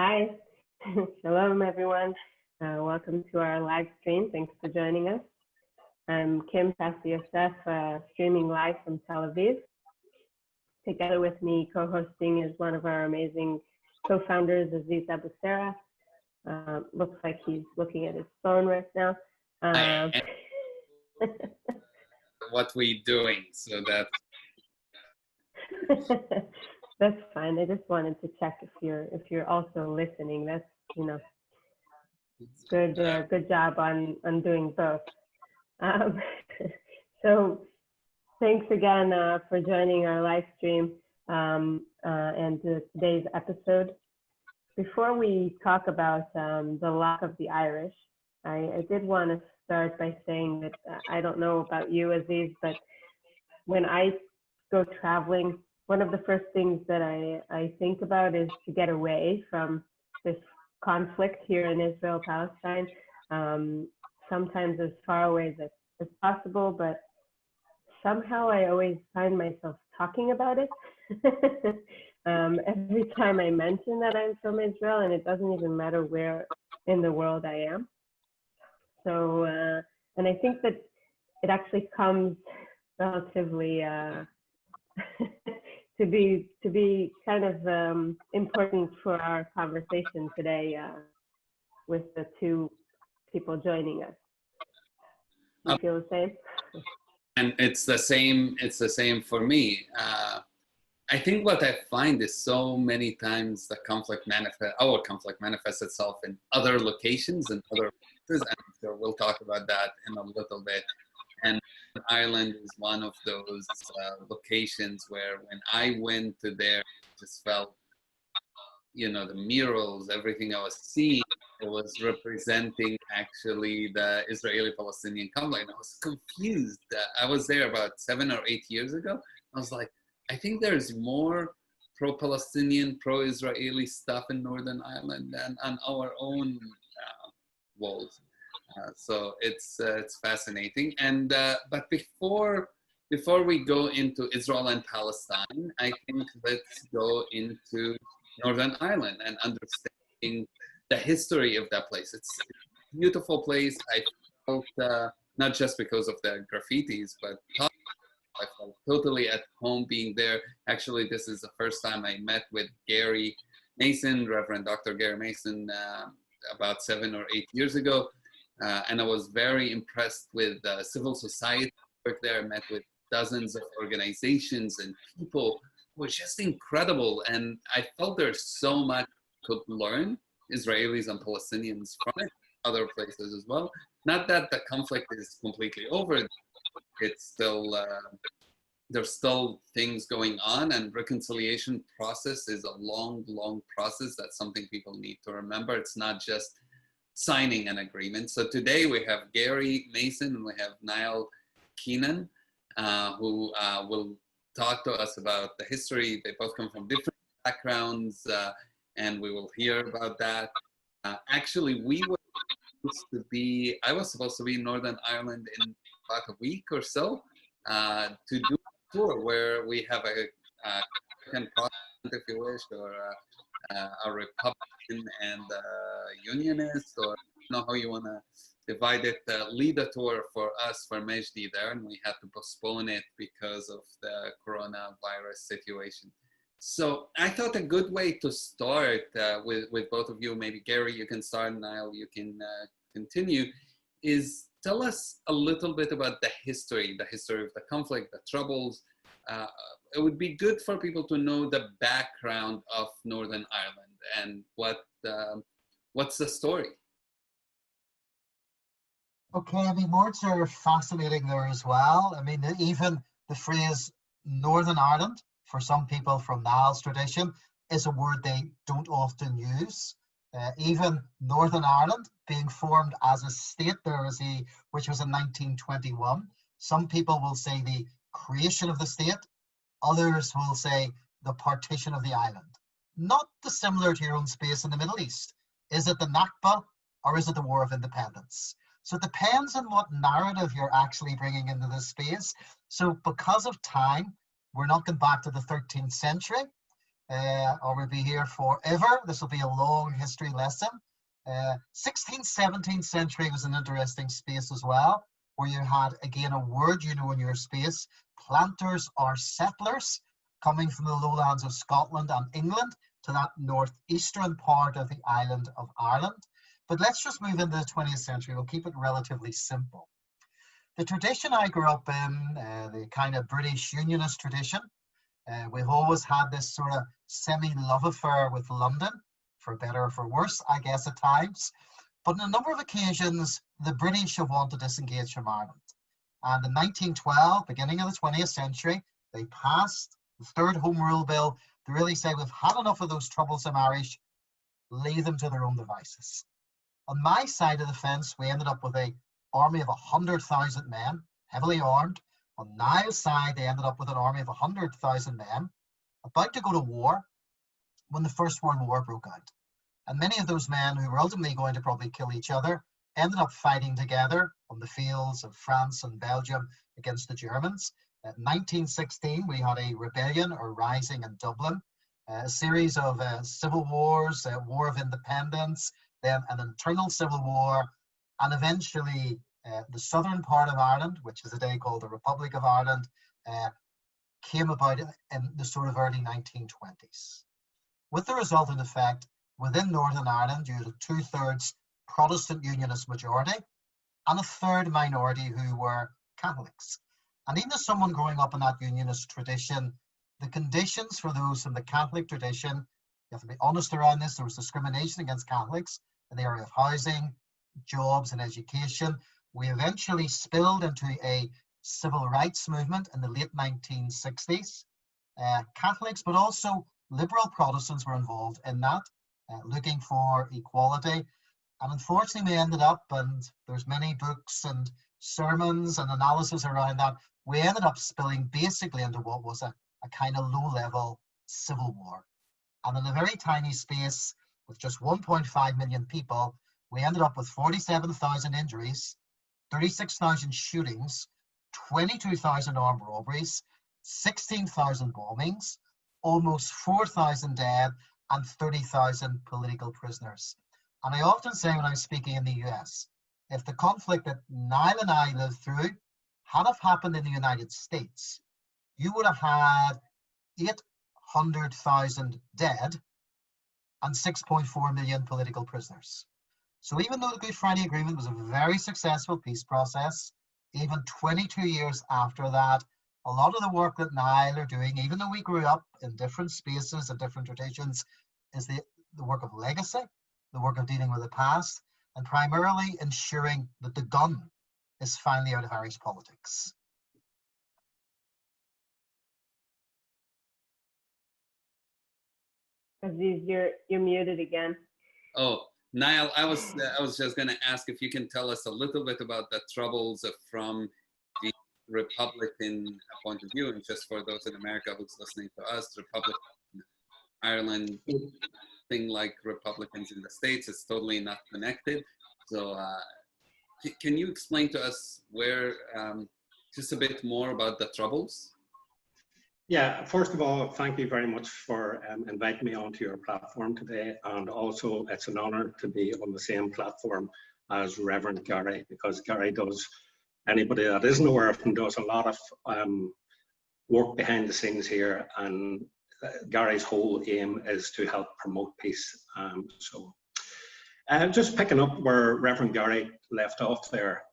Hi, shalom everyone. Welcome to our live stream. Thanks for joining us. I'm Kim Pastor Yosef, streaming live from Tel Aviv. Together with me, co-hosting is one of our amazing co-founders, Aziz Abusera. Looks like he's looking at his phone right now. What we doing so that That's fine. I just wanted to check if you're also listening. That's good job on doing both. So thanks again for joining our live stream and today's episode. Before we talk about the luck of the Irish, I did want to start by saying that I don't know about you, Aziz, but when I go traveling, one of the first things that I think about is to get away from this conflict here in Israel, Palestine, sometimes as far away as possible, but somehow I always find myself talking about it. Every time I mention that I'm from Israel, and it doesn't even matter where in the world I am. So, and I think that it actually comes relatively to be kind of important for our conversation today with the two people joining us. You feel the same? and it's the same for me. I think what I find is so many times our conflict manifests itself in other locations and other places, and so we'll talk about that in a little bit. And Ireland is one of those locations where when I went to there, I just felt, the murals, everything I was seeing, it was representing actually the Israeli-Palestinian conflict. I was confused. I was there about 7 or 8 years ago. I was like, I think there's more pro-Palestinian, pro-Israeli stuff in Northern Ireland than on our own walls. So it's fascinating. And but before we go into Israel and Palestine, I think let's go into Northern Ireland and understanding the history of that place. It's a beautiful place. I felt not just because of the graffitis, but I felt totally at home being there. Actually, this is the first time I met with Gary Mason, Reverend Dr. Gary Mason, about 7 or 8 years ago. And I was very impressed with civil society work there. I met with dozens of organizations and people. It was just incredible. And I felt there's so much to learn, Israelis and Palestinians, from it, other places as well. Not that the conflict is completely over. It's still, there's still things going on, and reconciliation process is a long, long process. That's something people need to remember. It's not just signing an agreement. So today we have Gary Mason and we have Niall Keenan, who will talk to us about the history. They both come from different backgrounds, and we will hear about that. Actually, I was supposed to be in Northern Ireland in about a week or so to do a tour where we have a Catholic and Protestant, if you wish, or a Republican and Unionist, or how you want to divide it, lead a tour for us for Mejdi there, and we had to postpone it because of the coronavirus situation. So I thought a good way to start with both of you, maybe Gary, you can start, Niall, you can continue, is tell us a little bit about the history of the conflict, the troubles. It would be good for people to know the background of Northern Ireland and what's the story. Okay, I mean, words are fascinating there as well. I mean, even the phrase Northern Ireland, for some people from Niall's tradition, is a word they don't often use. Even Northern Ireland being formed as a state there, which was in 1921. Some people will say the creation of the state. Others will say the partition of the island. Not dissimilar to your own space in the Middle East. Is it the Nakba or is it the War of Independence? So it depends on what narrative you're actually bringing into this space. So because of time, we're not going back to the 13th century. or we'll be here forever. This will be a long history lesson. 16th, 17th century was an interesting space as well, where you had, again, a word you know in your space, planters or settlers, coming from the lowlands of Scotland and England to that northeastern part of the island of Ireland. But let's just move into the 20th century. We'll keep it relatively simple. The tradition I grew up in, the kind of British unionist tradition, we've always had this sort of semi-love affair with London, for better or for worse, I guess, at times. But on a number of occasions, the British have wanted to disengage from Ireland. And in 1912, beginning of the 20th century, they passed the Third Home Rule Bill to really say, we've had enough of those troublesome Irish, leave them to their own devices. On my side of the fence, we ended up with an army of 100,000 men, heavily armed. On Niall's side, they ended up with an army of 100,000 men, about to go to war when the First World War broke out. And many of those men who were ultimately going to probably kill each other ended up fighting together on the fields of France and Belgium against the Germans. In 1916, we had a rebellion or rising in Dublin, a series of civil wars, War of Independence, then an internal civil war, and eventually the southern part of Ireland, which is today called the Republic of Ireland, came about in the sort of early 1920s. With the resultant effect, within Northern Ireland, you had a 2/3 Protestant Unionist majority and a third minority who were Catholics. And even as someone growing up in that Unionist tradition, the conditions for those in the Catholic tradition, you have to be honest around this, there was discrimination against Catholics in the area of housing, jobs and education. We eventually spilled into a civil rights movement in the late 1960s. Catholics, but also liberal Protestants were involved in that, looking for equality. And unfortunately, we ended up, and there's many books and sermons and analysis around that, we ended up spilling basically into what was a kind of low-level civil war. And in a very tiny space, with just 1.5 million people, we ended up with 47,000 injuries, 36,000 shootings, 22,000 armed robberies, 16,000 bombings, almost 4,000 dead, and 30,000 political prisoners. And I often say when I'm speaking in the US, if the conflict that Niall and I lived through had have happened in the United States, you would have had 800,000 dead and 6.4 million political prisoners. So even though the Good Friday Agreement was a very successful peace process, even 22 years after that, a lot of the work that Niall are doing, even though we grew up in different spaces and different traditions, is the work of legacy, the work of dealing with the past, and primarily ensuring that the gun is finally out of Irish politics. Aziz, you're muted again. Oh, Niall, I was just going to ask if you can tell us a little bit about the troubles from the Republican point of view, and just for those in America who's listening to us, Republican Ireland, thing like Republicans in the States, it's totally not connected. So can you explain to us where, just a bit more about the troubles? Yeah, first of all, thank you very much for inviting me onto your platform today. And also, it's an honor to be on the same platform as Reverend Gary, because Gary does, anybody that isn't aware of him, does a lot of work behind the scenes here. And Gary's whole aim is to help promote peace. Just picking up where Reverend Gary left off there,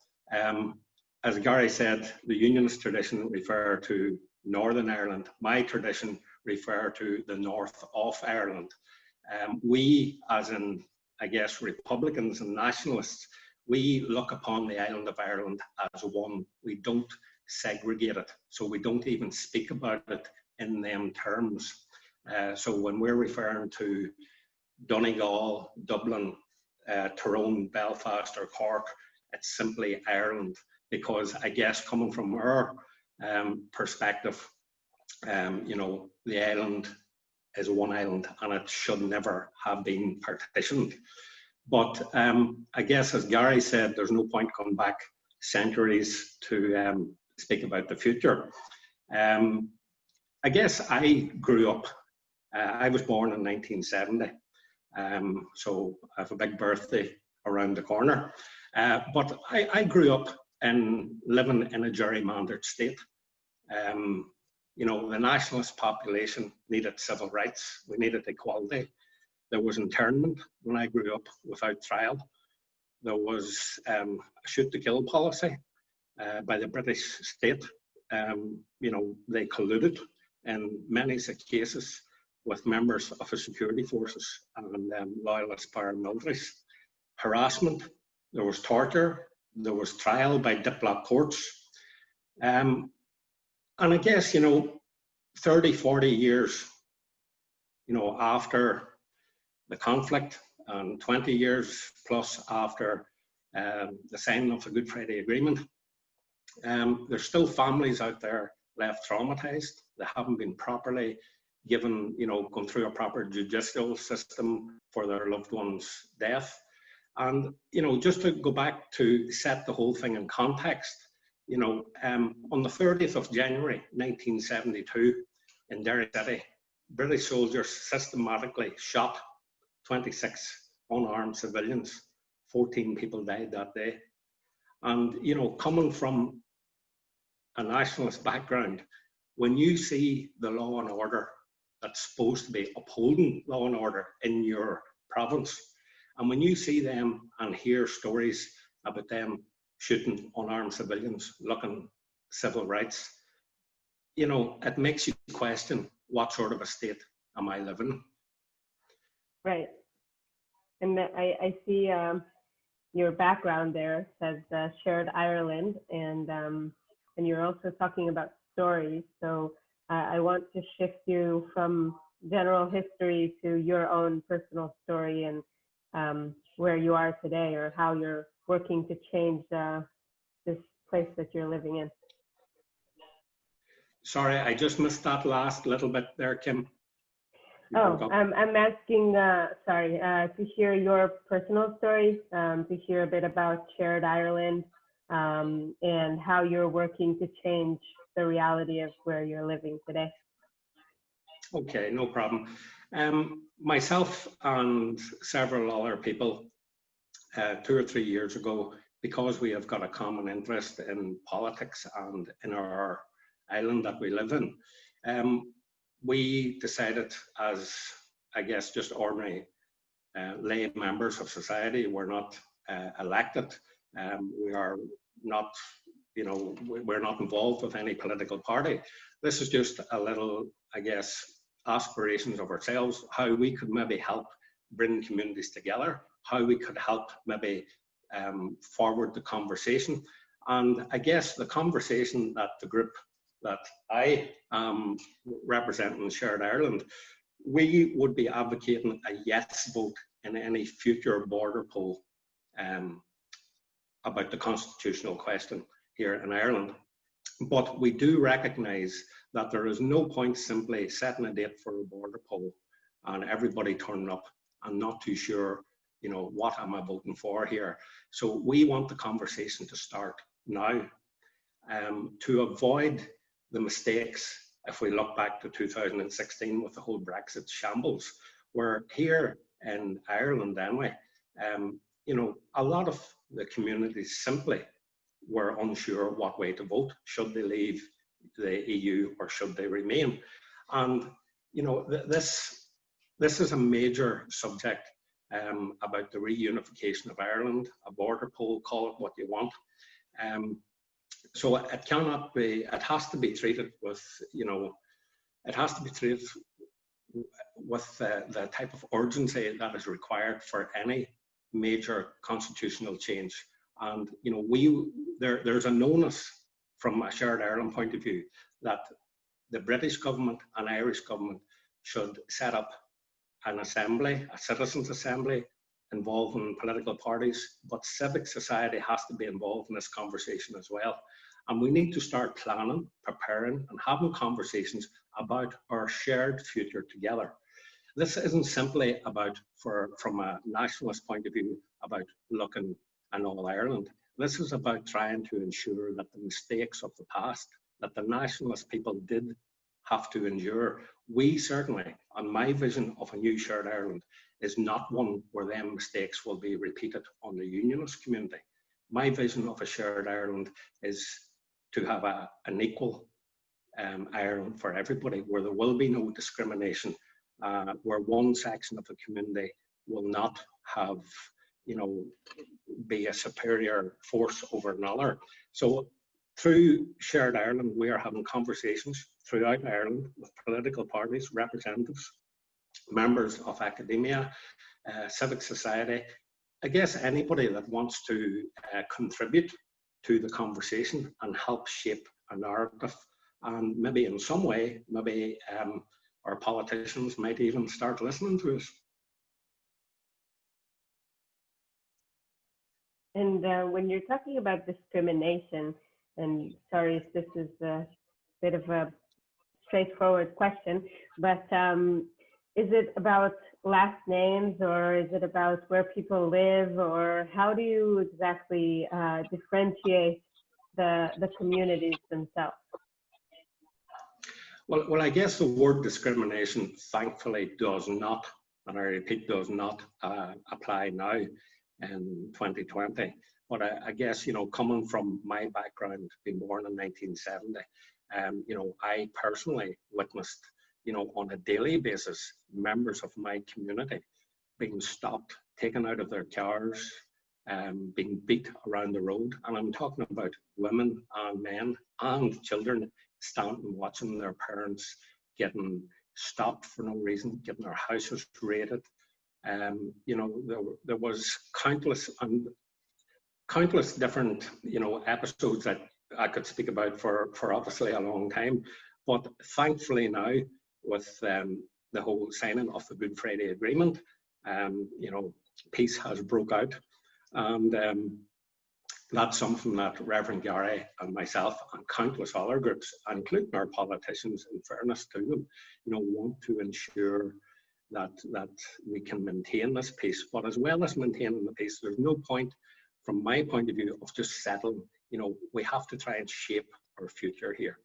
as Gary said, the Unionist tradition refer to Northern Ireland. My tradition refer to the north of Ireland. We, as in, I guess, Republicans and nationalists, we look upon the island of Ireland as one. We don't segregate it, so we don't even speak about it in them terms. So when we're referring to Donegal, Dublin, Tyrone, Belfast or Cork, it's simply Ireland, because I guess coming from our perspective, you know, the island is one island and it should never have been partitioned. But I guess, as Gary said, there's no point coming back centuries to speak about the future. I guess I grew up I was born in 1970, so I have a big birthday around the corner. But I grew up living in a gerrymandered state. You know, the nationalist population needed civil rights. We needed equality. There was internment when I grew up without trial. There was a shoot-to-kill policy by the British state. You know, they colluded in many cases with members of the security forces and loyalist paramilitaries. Harassment, there was torture, there was trial by diplomat courts. And I guess, you know, 30, 40 years, you know, after the conflict and 20 years plus after the signing of the Good Friday Agreement, there's still families out there left traumatized. They haven't been properly given, you know, gone through a proper judicial system for their loved one's death. And, you know, just to go back to set the whole thing in context, you know, on the 30th of January 1972 in Derry City, British soldiers systematically shot 26 unarmed civilians. 14 people died that day. And, you know, coming from a nationalist background, when you see the law and order that's supposed to be upholding law and order in your province, and when you see them and hear stories about them shooting unarmed civilians, looking civil rights, you know, it makes you question, what sort of a state am I living in? Right. And I see your background there says shared Ireland, and you're also talking about stories. So I want to shift you from general history to your own personal story and where you are today, or how you're working to change this place that you're living in. Sorry, I just missed that last little bit there, Kim. I'm asking, to hear your personal story, to hear a bit about shared Ireland, and how you're working to change the reality of where you're living today. Okay, no problem. Myself and several other people 2 or 3 years ago, because we have got a common interest in politics and in our island that we live in, we decided, as I guess just ordinary lay members of society, we're not elected, we are not, you know, we're not involved with any political party. This is just a little, I guess, aspirations of ourselves, how we could maybe help bring communities together, how we could help maybe forward the conversation. And I guess the conversation that the group that I am representing, Shared Ireland, we would be advocating a yes vote in any future border poll about the constitutional question here in Ireland. But we do recognise that there is no point simply setting a date for a border poll and everybody turning up and not too sure, you know, what am I voting for here. So we want the conversation to start now, to avoid the mistakes. If we look back to 2016 with the whole Brexit shambles, where here in Ireland anyway, you know, a lot of the communities simply were unsure what way to vote. Should they leave the EU or should they remain? And, you know, this is a major subject about the reunification of Ireland, a border poll, call it what you want. So it cannot be, it has to be treated with, you know, it has to be treated with the type of urgency that is required for any major constitutional change. And, you know, there's a knownness from a Shared Ireland point of view that the British government and Irish government should set up an assembly, a citizens' assembly, involving political parties, but civic society has to be involved in this conversation as well. And we need to start planning, preparing, and having conversations about our shared future together. This isn't simply about, from a nationalist point of view, about looking at all Ireland. This is about trying to ensure that the mistakes of the past, that the nationalist people did have to endure. We certainly, and my vision of a new shared Ireland is not one where them mistakes will be repeated on the unionist community. My vision of a shared Ireland is to have an equal Ireland for everybody, where there will be no discrimination, where one section of the community will not have, be a superior force over another. So through Shared Ireland, we are having conversations throughout Ireland with political parties, representatives, members of academia, civic society. I guess anybody that wants to contribute to the conversation and help shape a narrative. And maybe in some way, maybe our politicians might even start listening to us. And when you're talking about discrimination, and sorry if this is a bit of a straightforward question, but is it about last names, or is it about where people live, or how do you exactly differentiate the communities themselves? Well, I guess the word discrimination thankfully does not, and I repeat, does not apply now in 2020. But I guess, coming from my background, being born in 1970, I personally witnessed, on a daily basis, members of my community being stopped, taken out of their cars, being beat around the road. And I'm talking about women and men and children standing watching their parents getting stopped for no reason, getting their houses raided. There was countless different, episodes that I could speak about for obviously a long time. But thankfully now, with the whole signing of the Good Friday Agreement, peace has broke out. And that's something that Reverend Gary and myself and countless other groups, including our politicians, in fairness to them, want to ensure that we can maintain this peace. But as well as maintaining the peace, there's no point, from my point of view, of just settling. We have to try and shape our future here.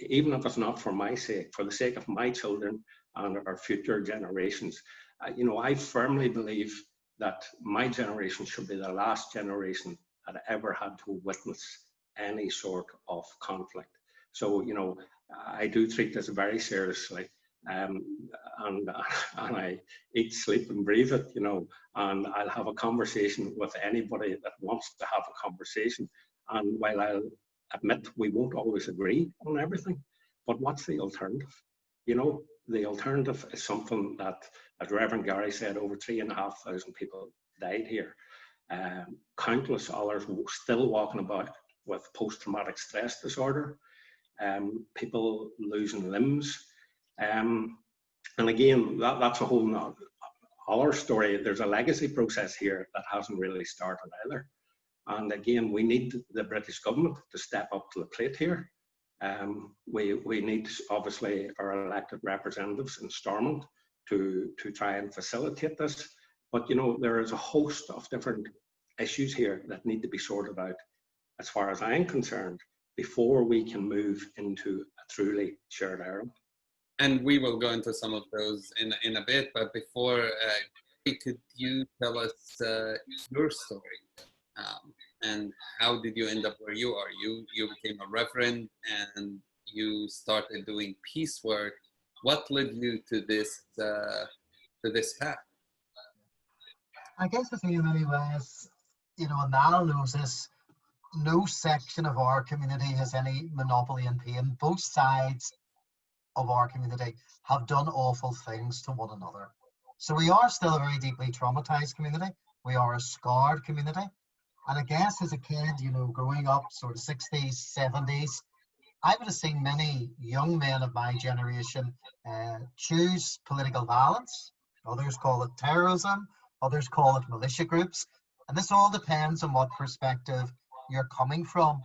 Even if it's not for my sake, for the sake of my children and our future generations. I firmly believe that my generation should be the last generation that ever had to witness any sort of conflict. So, I do treat this very seriously. And I eat, sleep and breathe it, and I'll have a conversation with anybody that wants to have a conversation. And while I'll admit we won't always agree on everything, but what's the alternative? The alternative is something that, as Reverend Gary said, over 3,500 people died here. Countless others still walking about with post-traumatic stress disorder, people losing limbs. And again, that's a whole other story. There's a legacy process here that hasn't really started either. And again, we need the British government to step up to the plate here. We need, obviously, our elected representatives in Stormont to try and facilitate this. But, there is a host of different issues here that need to be sorted out, as far as I'm concerned, before we can move into a truly shared Ireland. And we will go into some of those in a bit, but before, could you tell us your story? And how did you end up where you are? You became a reverend and you started doing peace work. What led you to this path? I guess the thing in many ways, Niall knows this, no section of our community has any monopoly in pain. Both sides of our community have done awful things to one another. So we are still a very deeply traumatized community. We are a scarred community. And I guess as a kid, growing up sort of 60s, 70s, I would have seen many young men of my generation choose political violence. Others call it terrorism. Others call it militia groups. And this all depends on what perspective you're coming from.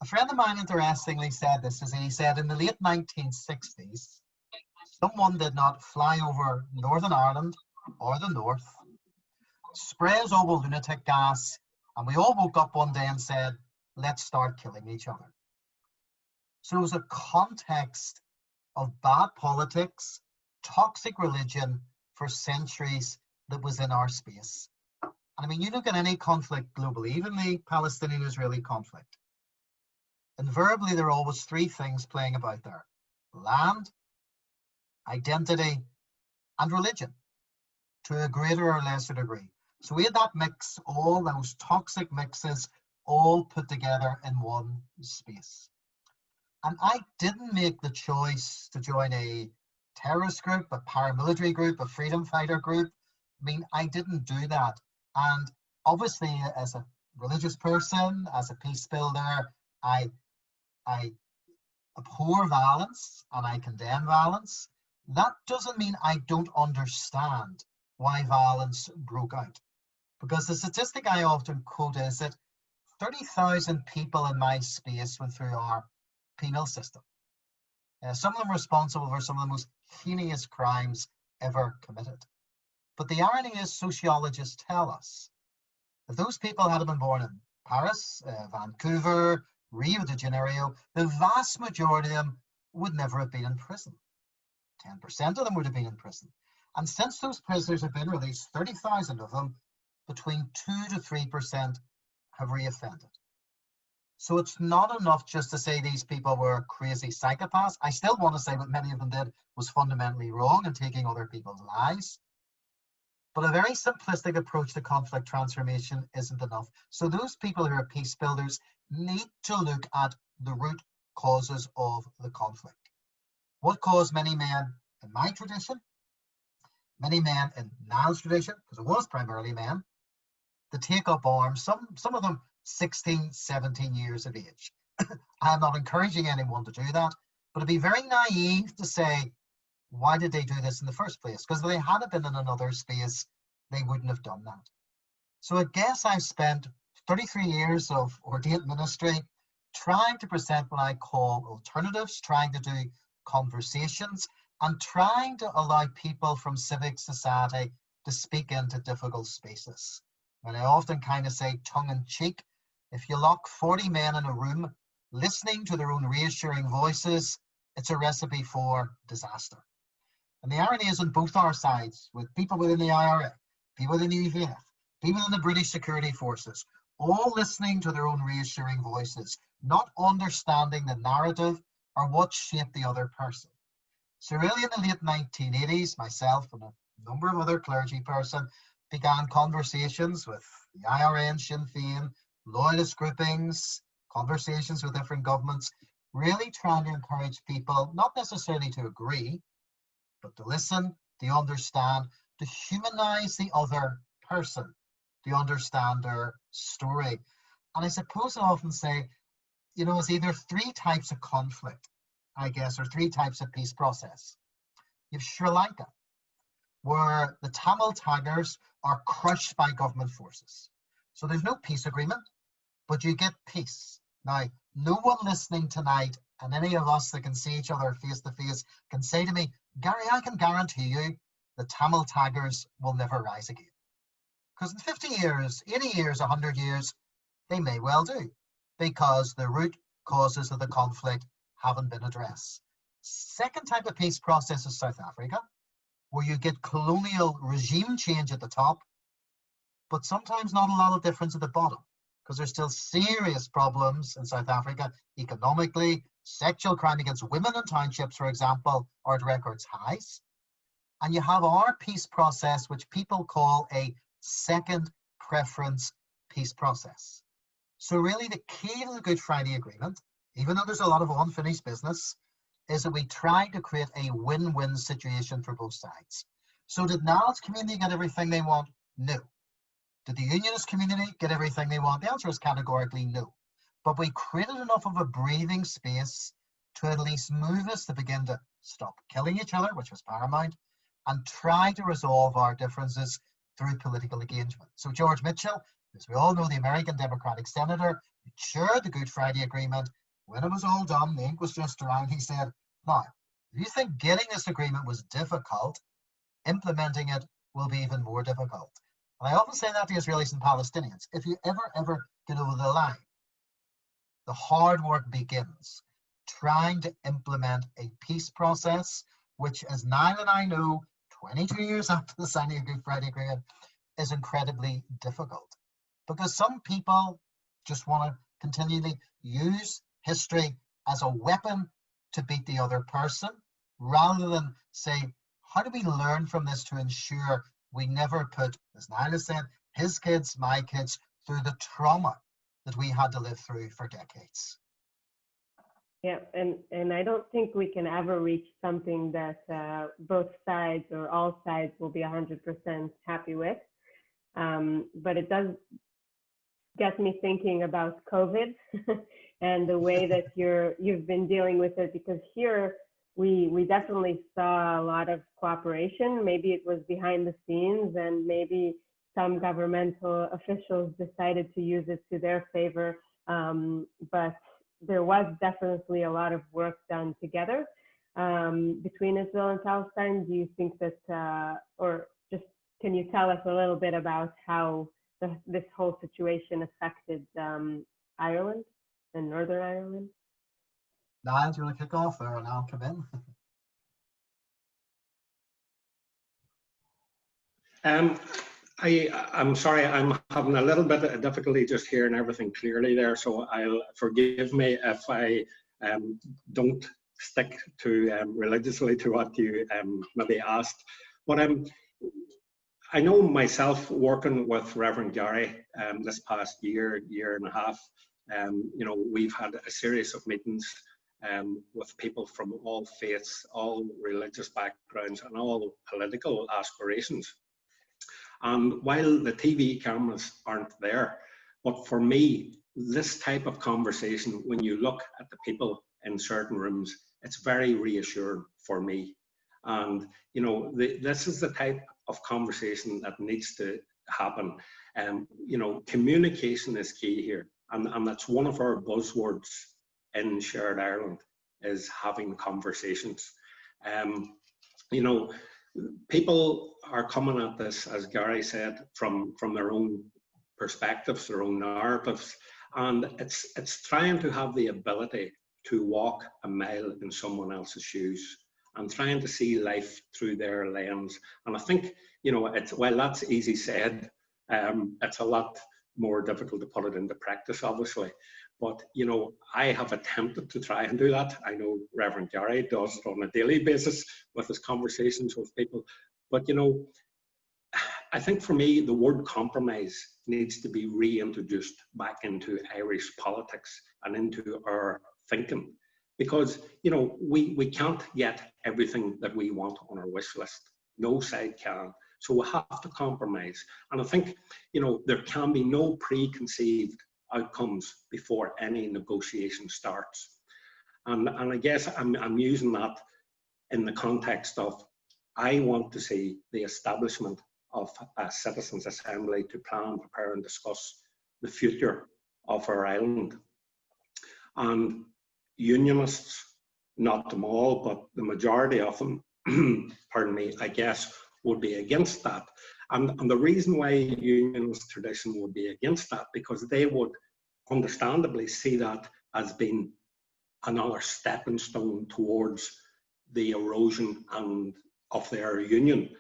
A friend of mine interestingly said this, as he said, in the late 1960s, someone did not fly over Northern Ireland or the North, spray us all with lunatic gas, and we all woke up one day and said, let's start killing each other. So it was a context of bad politics, toxic religion for centuries that was in our space. And I mean, you look at any conflict globally, even the Palestinian-Israeli conflict, invariably there are always three things playing about there: land, identity, and religion, to a greater or lesser degree. So we had that mix, all those toxic mixes, all put together in one space. And I didn't make the choice to join a terrorist group, a paramilitary group, a freedom fighter group. I mean, I didn't do that. And obviously, as a religious person, as a peace builder, I abhor violence and I condemn violence. That doesn't mean I don't understand why violence broke out. Because the statistic I often quote is that 30,000 people in my space went through our penal system. Some of them responsible for some of the most heinous crimes ever committed. But the irony is, sociologists tell us, if those people had been born in Paris, Vancouver, Rio de Janeiro, the vast majority of them would never have been in prison. 10% of them would have been in prison. And since those prisoners have been released, 30,000 of them, between 2 to 3% have reoffended. So it's not enough just to say these people were crazy psychopaths. I still want to say what many of them did was fundamentally wrong and taking other people's lives. But a very simplistic approach to conflict transformation isn't enough. So those people who are peace builders need to look at the root causes of the conflict. What caused many men in my tradition, many men in Niall's tradition, because it was primarily men, to take up arms, some of them 16, 17 years of age. I'm not encouraging anyone to do that, but it'd be very naive to say, why did they do this in the first place? Because if they had been in another space, they wouldn't have done that. So I guess I've spent 33 years of ordained ministry trying to present what I call alternatives, trying to do conversations, and trying to allow people from civic society to speak into difficult spaces. And I often kind of say, tongue in cheek, if you lock 40 men in a room listening to their own reassuring voices, it's a recipe for disaster. And the irony is on both our sides, with people within the IRA, people within the EVF, people in the British security forces, all listening to their own reassuring voices, not understanding the narrative or what shaped the other person. So really in the late 1980s, myself and a number of other clergy persons began conversations with the IRA and Sinn Féin, loyalist groupings, conversations with different governments, really trying to encourage people not necessarily to agree, but to listen, to understand, to humanize the other person, to understand their story. And I suppose I often say, you know, it's either three types of conflict, I guess, or three types of peace process. You have Sri Lanka, where the Tamil Tigers are crushed by government forces. So there's no peace agreement, but you get peace. Now, no one listening tonight, and any of us that can see each other face to face, can say to me, Gary, I can guarantee you the Tamil Tigers will never rise again. Because in 50 years, 80 years, 100 years, they may well do, because the root causes of the conflict haven't been addressed. Second type of peace process is South Africa, where you get colonial regime change at the top, but sometimes not a lot of difference at the bottom, because there's still serious problems in South Africa economically. Sexual crime against women in townships, for example, are at records highs. And you have our peace process, which people call a second preference peace process. So really the key to the Good Friday Agreement, even though there's a lot of unfinished business, is that we try to create a win-win situation for both sides. So did Niall's community get everything they want? No. Did the unionist community get everything they want? The answer is categorically no. But we created enough of a breathing space to at least move us to begin to stop killing each other, which was paramount, and try to resolve our differences through political engagement. So George Mitchell, as we all know, the American Democratic Senator, chaired the Good Friday Agreement. When it was all done, the ink was just drying, he said, now, if you think getting this agreement was difficult, implementing it will be even more difficult. And I often say that to Israelis and Palestinians. If you ever get over the line, the hard work begins. trying to implement a peace process, which, as Niall and I know, 22 years after the signing of Good Friday Agreement, is incredibly difficult. Because some people just want to continually use history as a weapon to beat the other person, rather than say, how do we learn from this to ensure we never put, as Niall has said, his kids, my kids, through the trauma that we had to live through for decades. Yeah, and I don't think we can ever reach something that both sides or all sides will be 100% happy with. But it does get me thinking about COVID and the way that you've been dealing with it, because here we definitely saw a lot of cooperation. Maybe it was behind the scenes, and maybe some governmental officials decided to use it to their favor. But there was definitely a lot of work done together between Israel and Palestine. Do you think that, or just can you tell us a little bit about how this whole situation affected Ireland and Northern Ireland? Niall, do you want to kick off there and I'll come in? I'm sorry, I'm having a little bit of difficulty just hearing everything clearly there, so forgive me if I don't stick to religiously to what you maybe asked. But I know myself, working with Reverend Gary this past year and a half, you know, we've had a series of meetings with people from all faiths, all religious backgrounds, and all political aspirations. And while the TV cameras aren't there, but for me, this type of conversation, when you look at the people in certain rooms, it's very reassuring for me. And, you know, this is the type of conversation that needs to happen. You know, communication is key here. And that's one of our buzzwords in Shared Ireland, is having conversations. You know, people are coming at this, as Gary said, from their own perspectives, their own narratives, and it's trying to have the ability to walk a mile in someone else's shoes and trying to see life through their lens. And I think, you know, while that's easy said, it's a lot more difficult to put it into practice, obviously. But, you know, I have attempted to try and do that. I know Reverend Gary does it on a daily basis with his conversations with people. But, you know, I think for me, the word compromise needs to be reintroduced back into Irish politics and into our thinking. Because, you know, we can't get everything that we want on our wish list. No side can. So we have to compromise. And I think, you know, there can be no preconceived outcomes before any negotiation starts. And I guess I'm using that in the context of, I want to see the establishment of a citizens' assembly to plan, prepare and discuss the future of our island. And unionists, not them all, but the majority of them, pardon me, I guess, would be against that. And the reason why unionist tradition would be against that, because they would understandably see that as being another stepping stone towards the erosion of their union.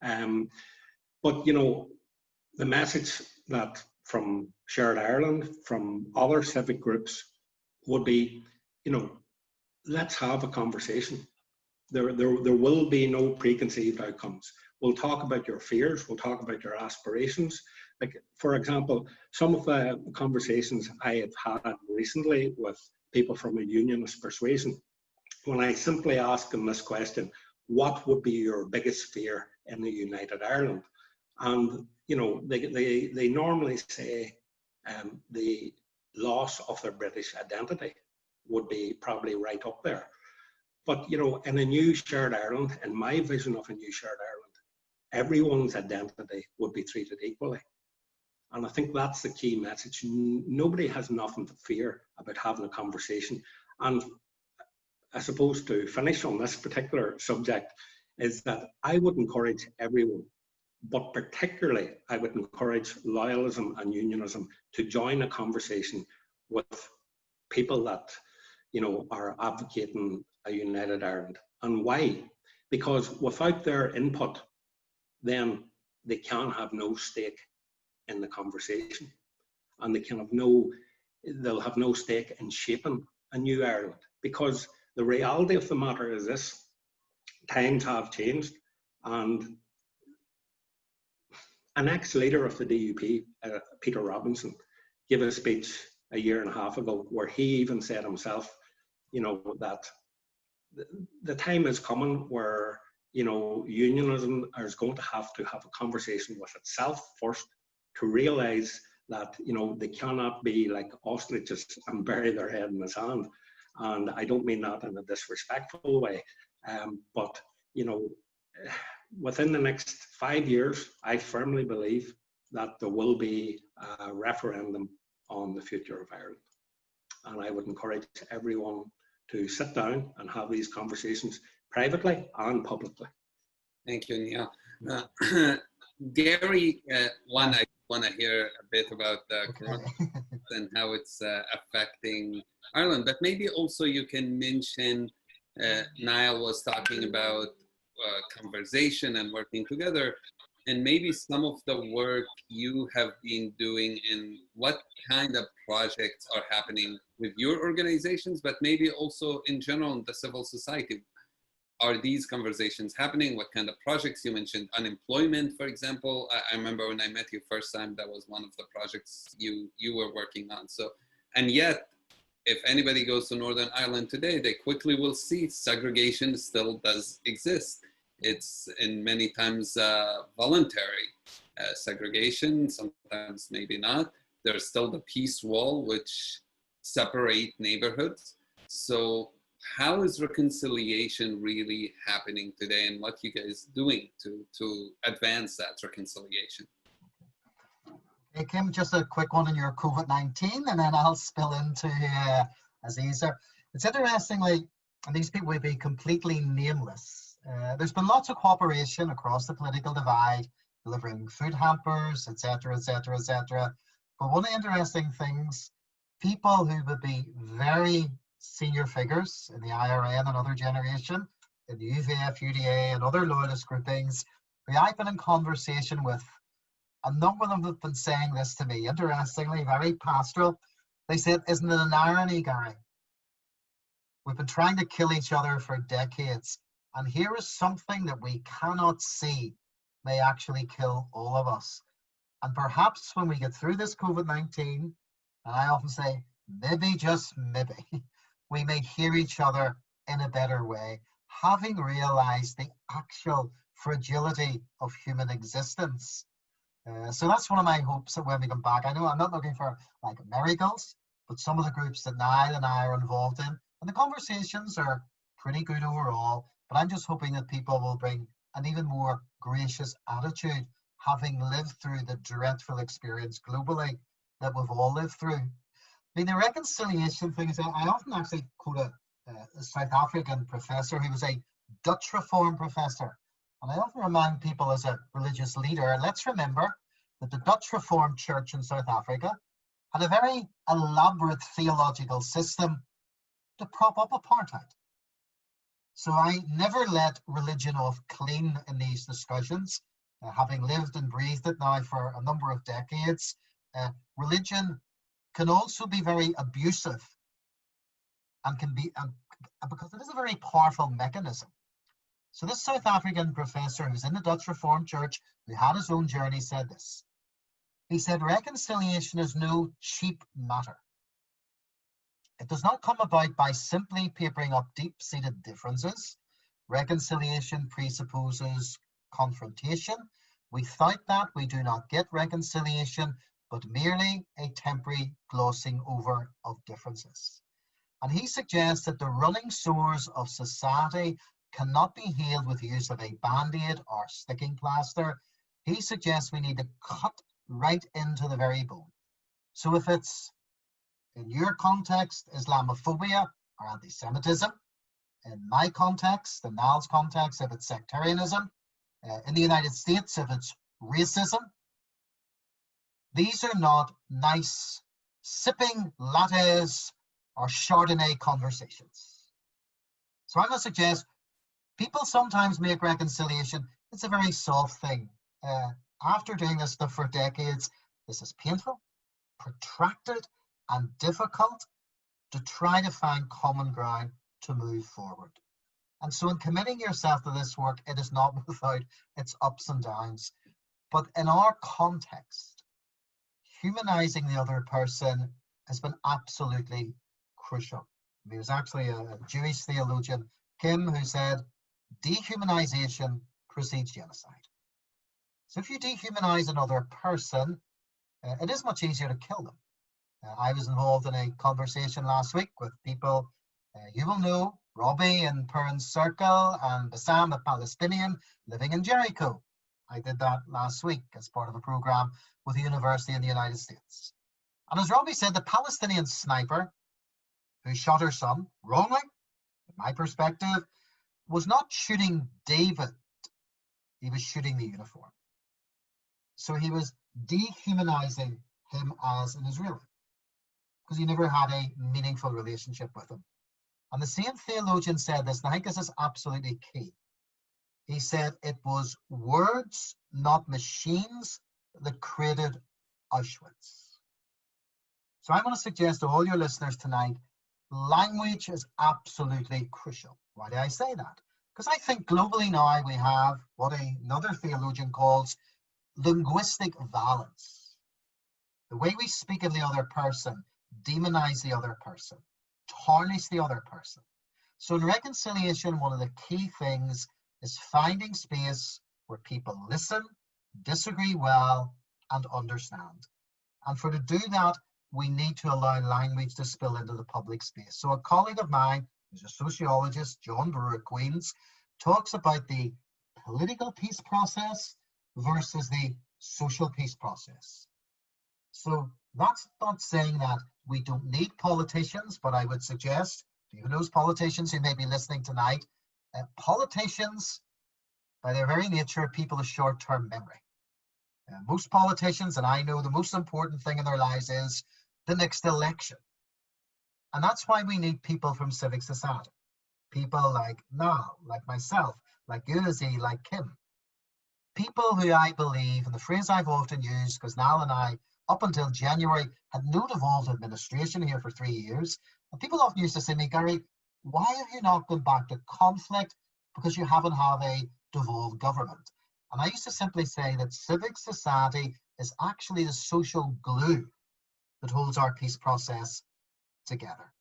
But, you know, the message that from Shared Ireland, from other civic groups, would be, you know, let's have a conversation. There will be no preconceived outcomes. We'll talk about your fears, we'll talk about your aspirations. Like, for example, some of the conversations I have had recently with people from a unionist persuasion, when I simply ask them this question, what would be your biggest fear in the United Ireland? And, you know, they normally say the loss of their British identity would be probably right up there. But, you know, in a new Shared Ireland, in my vision of a new Shared Ireland, everyone's identity would be treated equally. And I think that's the key message. Nobody has nothing to fear about having a conversation. And I suppose to finish on this particular subject is that I would encourage everyone, but particularly I would encourage loyalism and unionism to join a conversation with people that, are advocating a united Ireland. And why? Because without their input, then they can have no stake in the conversation, and they'll have no stake in shaping a new Ireland. Because the reality of the matter is this: times have changed, and an ex-leader of the DUP, Peter Robinson, gave a speech a year and a half ago where he even said himself, that the time is coming where, unionism is going to have a conversation with itself first to realise that, they cannot be like ostriches and bury their head in the sand. And I don't mean that in a disrespectful way, but, within the next 5 years, I firmly believe that there will be a referendum on the future of Ireland. And I would encourage everyone to sit down and have these conversations privately and publicly. Thank you, Neil. Gary, I want to hear a bit about the coronavirus and how it's affecting Ireland, but maybe also you can mention, Niall was talking about conversation and working together, and maybe some of the work you have been doing and what kind of projects are happening with your organizations, but maybe also in general in the civil society. Are these conversations happening? What kind of projects? You mentioned unemployment, for example. I remember when I met you first time, that was one of the projects you were working on. So, and yet, if anybody goes to Northern Ireland today, they quickly will see segregation still does exist. It's in many times voluntary segregation, sometimes maybe not. There's still the peace wall, which separate neighborhoods. So how is reconciliation really happening today, and what you guys doing to advance that reconciliation? Hey, Kim, just a quick one on your COVID-19, and then I'll spill into Aziza. It's interestingly, and these people will be completely nameless. There's been lots of cooperation across the political divide, delivering food hampers, etc., etc., etc. But one of the interesting things, people who would be very senior figures in the IRA and another generation, in the UVF, UDA, and other loyalist groupings, who I've been in conversation with, a number of them have been saying this to me, interestingly, very pastoral. They said, isn't it an irony, Gary? We've been trying to kill each other for decades, and here is something that we cannot see may actually kill all of us. And perhaps when we get through this COVID-19, and I often say, maybe, just maybe, we may hear each other in a better way, having realized the actual fragility of human existence. So that's one of my hopes that when we come back, I know I'm not looking for like miracles, but some of the groups that Niall and I are involved in, and the conversations are pretty good overall, but I'm just hoping that people will bring an even more gracious attitude, having lived through the dreadful experience globally that we've all lived through. I mean, the reconciliation thing is, I often actually quote a South African professor who was a Dutch Reform professor. And I often remind people as a religious leader, let's remember that the Dutch Reformed Church in South Africa had a very elaborate theological system to prop up apartheid. So I never let religion off clean in these discussions. Having lived and breathed it now for a number of decades, religion can also be very abusive and can be, because it is a very powerful mechanism. So this South African professor who's in the Dutch Reformed Church, who had his own journey, said this. He said, reconciliation is no cheap matter. It does not come about by simply papering up deep-seated differences. Reconciliation presupposes confrontation. Without that, we do not get reconciliation, but merely a temporary glossing over of differences. And he suggests that the running sores of society cannot be healed with the use of a band-aid or sticking plaster. He suggests we need to cut right into the very bone. So if it's, in your context, Islamophobia or anti-Semitism, in my context, in Niall's context, if it's sectarianism, in the United States, if it's racism, these are not nice sipping lattes or Chardonnay conversations. So I'm going to suggest people sometimes make reconciliation. It's a very soft thing. After doing this stuff for decades, this is painful, protracted, and difficult to try to find common ground to move forward. And so in committing yourself to this work, it is not without its ups and downs. But in our context, humanizing the other person has been absolutely crucial. There was actually a Jewish theologian, Kim, who said, dehumanization precedes genocide. So if you dehumanize another person, it is much easier to kill them. I was involved in a conversation last week with people you will know, Robbie in Perrin's Circle and Bassam, a Palestinian living in Jericho. I did that last week as part of a program with a university in the United States. And as Robbie said, the Palestinian sniper who shot her son, wrongly, in my perspective, was not shooting David, he was shooting the uniform. So he was dehumanizing him as an Israeli, because he never had a meaningful relationship with him. And the same theologian said this, and I think this is absolutely key. He said it was words, not machines, that created Auschwitz. So I'm going to suggest to all your listeners tonight, language is absolutely crucial. Why do I say that? Because I think globally now we have what another theologian calls linguistic violence. The way we speak of the other person, demonize the other person, tarnish the other person. So in reconciliation, one of the key things is finding space where people listen, disagree well, and understand. And to do that, we need to allow language to spill into the public space. So a colleague of mine, who's a sociologist, John Brewer at Queen's, talks about the political peace process versus the social peace process. So that's not saying that we don't need politicians, but I would suggest, even those politicians who may be listening tonight, politicians, by their very nature, are people of short-term memory. Most politicians, and I know the most important thing in their lives is the next election. And that's why we need people from civic society. People like Niall, like myself, like Ulysses, like Kim. People who I believe, and the phrase I've often used, because Niall and I, up until January, had no devolved administration here for 3 years. And people often used to say to me, Gary, why have you not gone back to conflict? Because you haven't had a devolved government. And I used to simply say that civic society is actually the social glue that holds our peace process together.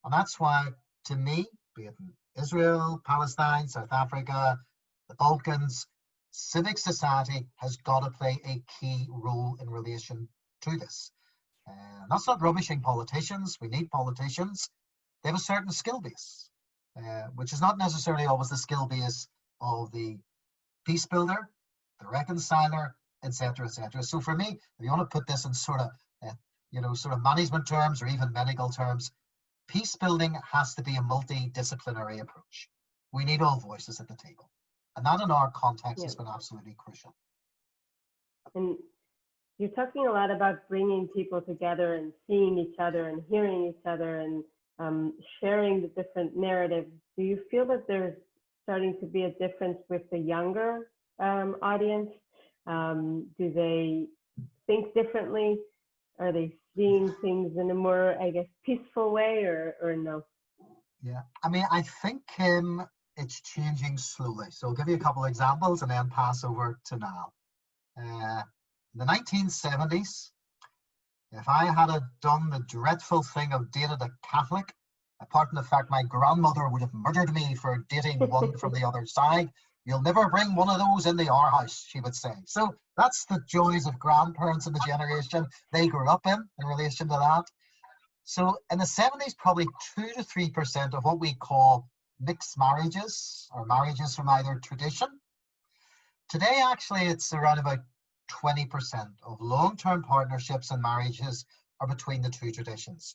And that's why, to me, be it in Israel, Palestine, South Africa, the Balkans, civic society has got to play a key role in relation to this. That's not rubbishing politicians. We need politicians. They have a certain skill base, which is not necessarily always the skill base of the peace builder, the reconciler, etc., etc. So for me, if you want to put this in sort of management terms or even medical terms, peace building has to be a multidisciplinary approach. We need all voices at the table. And that in our context has been absolutely crucial. And you're talking a lot about bringing people together and seeing each other and hearing each other and sharing the different narratives. Do you feel that there's starting to be a difference with the younger audience? Do they think differently? Are they seeing things in a more, I guess, peaceful way or no? Yeah, I mean, I think it's changing slowly. So I'll give you a couple of examples and then pass over to Niall. In the 1970s, if I had done the dreadful thing of dated a Catholic, apart from the fact my grandmother would have murdered me for dating one from the other side, you'll never bring one of those into our house, she would say. So that's the joys of grandparents in the generation they grew up in relation to that. So in the 70s, probably 2 to 3% of what we call mixed marriages or marriages from either tradition. Today, actually, it's around about 20% of long-term partnerships and marriages are between the two traditions.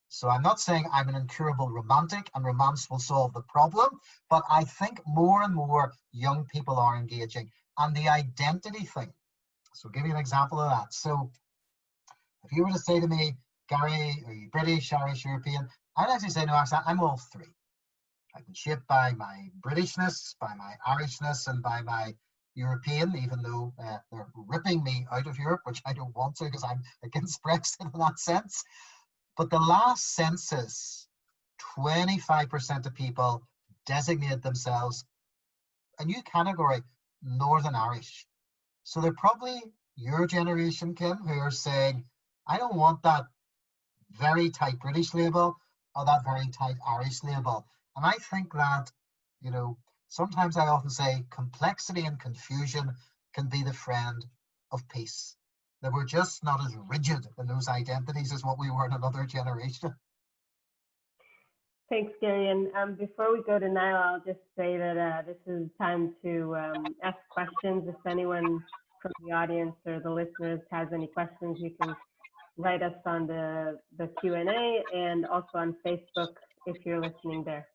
So I'm not saying I'm an incurable romantic and romance will solve the problem, but I think more and more young people are engaging. And the identity thing. So I'll give you an example of that. So if you were to say to me, Gary, are you British, Irish, European? I'd actually say no, actually, I'm all three. I've been shaped by my Britishness, by my Irishness, and by my European, even though they're ripping me out of Europe, which I don't want to because I'm against Brexit in that sense. But the last census, 25% of people designated themselves a new category, Northern Irish. So they're probably your generation, Kim, who are saying, I don't want that very tight British label or that very tight Irish label. And I think that, you know, sometimes I often say complexity and confusion can be the friend of peace. That we're just not as rigid in those identities as what we were in another generation. Thanks, Gary. And before we go to Niall, I'll just say that this is time to ask questions. If anyone from the audience or the listeners has any questions, you can write us on the Q&A and also on Facebook if you're listening there.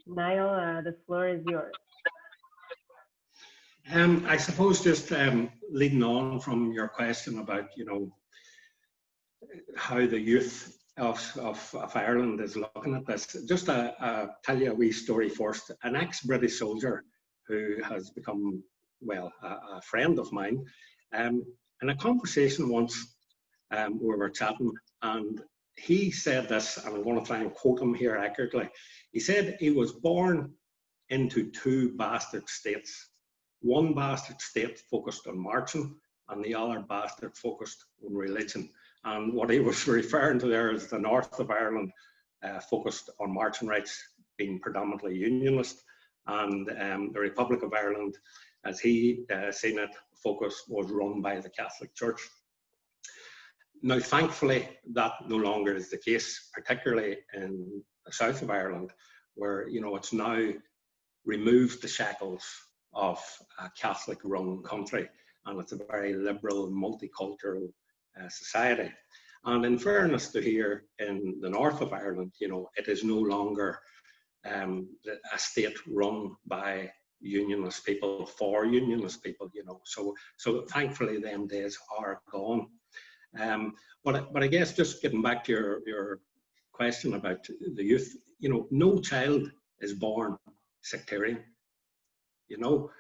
Niall, the floor is yours. I suppose just leading on from your question about, you know, how the youth of Ireland is looking at this. Just tell you a wee story first. An ex-British soldier who has become, well, a friend of mine, in a conversation once, we were chatting, and he said this, and I'm going to try and quote him here accurately. He said he was born into two bastard states. One bastard state focused on marching, and the other bastard focused on religion. And what he was referring to there is the north of Ireland focused on marching rights, being predominantly unionist, and the Republic of Ireland, as he seen it, focus was run by the Catholic Church. Now, thankfully, that no longer is the case, particularly in the south of Ireland, where, you know, it's now removed the shackles of a Catholic-run country, and it's a very liberal, multicultural society. And in fairness to here in the north of Ireland, you know, it is no longer a state run by unionist people for unionist people, you know. So thankfully, them days are gone. But I guess just getting back to your question about the youth, you know, no child is born sectarian. You know,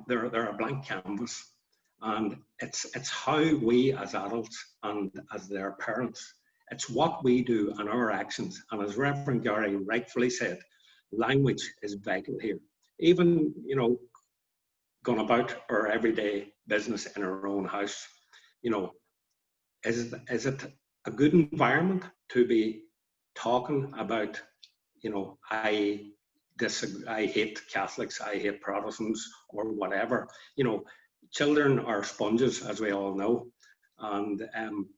they're a blank canvas, and it's how we as adults and as their parents, it's what we do and our actions. And as Reverend Gary rightfully said, language is vital here. Even, you know, going about our everyday business in our own house, you know, is it a good environment to be talking about, you know, I hate Catholics, I hate Protestants, or whatever. You know, children are sponges, as we all know, and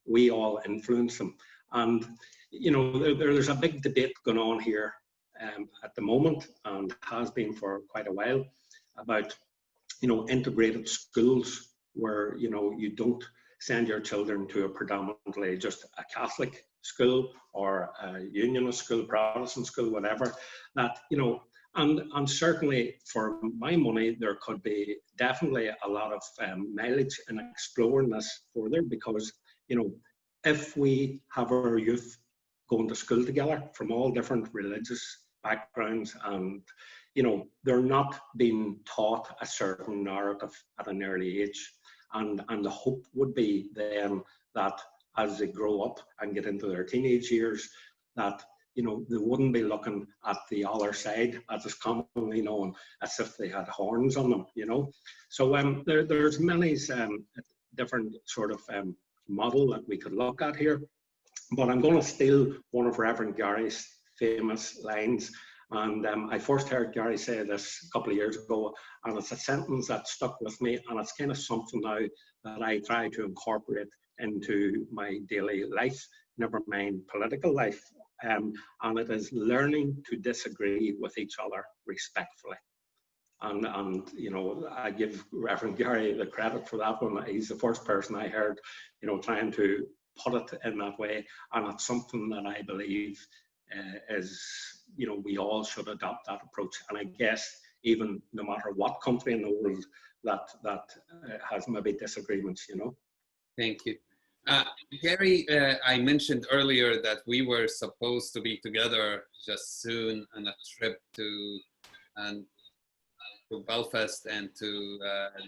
we all influence them. And, you know, there's a big debate going on here at the moment, and has been for quite a while, about, you know, integrated schools where, you know, you don't send your children to a predominantly just a Catholic school or a unionist school, Protestant school, whatever. That, you know, and certainly for my money, there could be definitely a lot of mileage in exploring this further, because, you know, if we have our youth going to school together from all different religious backgrounds, and, you know, they're not being taught a certain narrative at an early age. And the hope would be then that as they grow up and get into their teenage years, that, you know, they wouldn't be looking at the other side, as is commonly known, as if they had horns on them, you know. So there's many different sort of model that we could look at here. But I'm going to steal one of Reverend Gary's famous lines. And I first heard Gary say this a couple of years ago, and it's a sentence that stuck with me, and it's kind of something now that I try to incorporate into my daily life, never mind political life. And it is learning to disagree with each other respectfully. And you know, I give Reverend Gary the credit for that one. He's the first person I heard, you know, trying to put it in that way, and it's something that I believe is, you know, we all should adopt that approach. And I guess even no matter what country in the world that has maybe disagreements, you know. Thank you. Gary, I mentioned earlier that we were supposed to be together just soon on a trip to Belfast and to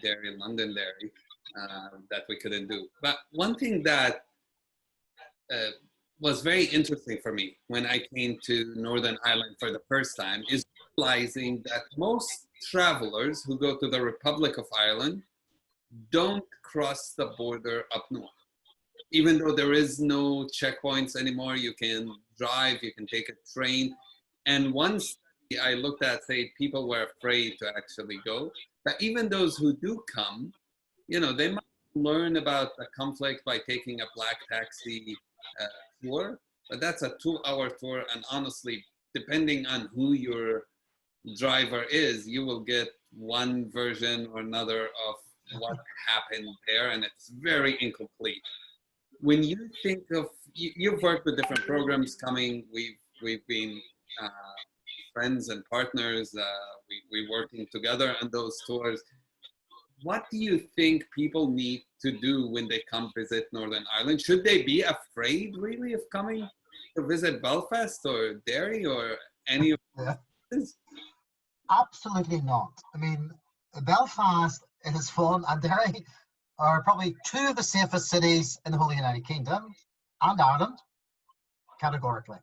Derry, Londonderry, that we couldn't do. But one thing that was very interesting for me when I came to Northern Ireland for the first time is realizing that most travelers who go to the Republic of Ireland don't cross the border up north. Even though there is no checkpoints anymore, you can drive, you can take a train. And once I looked at, say, people were afraid to actually go. But even those who do come, you know, they might learn about the conflict by taking a black taxi tour. But that's a 2-hour tour. And honestly, depending on who your driver is, you will get one version or another of what happened there. And it's very incomplete. When you think of, you've worked with different programs coming, we've been friends and partners, we're working together on those tours. What do you think people need to do when they come visit Northern Ireland? Should they be afraid really of coming to visit Belfast or Derry or any of this? Absolutely not. I mean, Belfast is fun, and Derry are probably two of the safest cities in the whole United Kingdom and Ireland, categorically.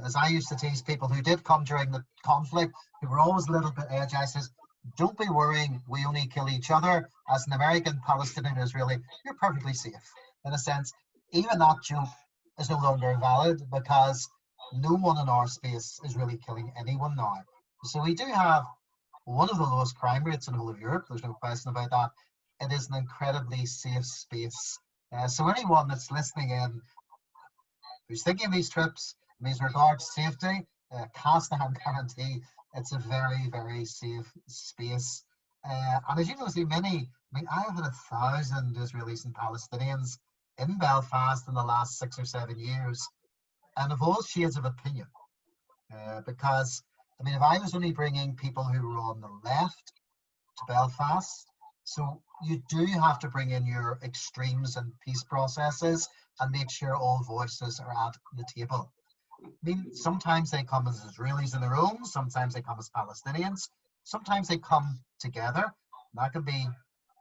As I used to tease people who did come during the conflict, who were always a little bit edgy, I says, don't be worrying, we only kill each other. As an American, Palestinian, Israeli, you're perfectly safe. In a sense, even that joke is no longer valid because no one in our space is really killing anyone now. So we do have one of the lowest crime rates in the whole of Europe, there's no question about that. It is an incredibly safe space. So anyone that's listening in who's thinking of these trips, with regard to safety, cast hand guarantee, it's a very, very safe space. And as you know, see many, I mean, I have had 1,000 Israelis and Palestinians in Belfast in the last 6 or 7 years, and of all shades of opinion. Because, I mean, if I was only bringing people who were on the left to Belfast, so you do have to bring in your extremes and peace processes and make sure all voices are at the table. I mean, sometimes they come as Israelis in their own, sometimes they come as Palestinians, sometimes they come together. That can be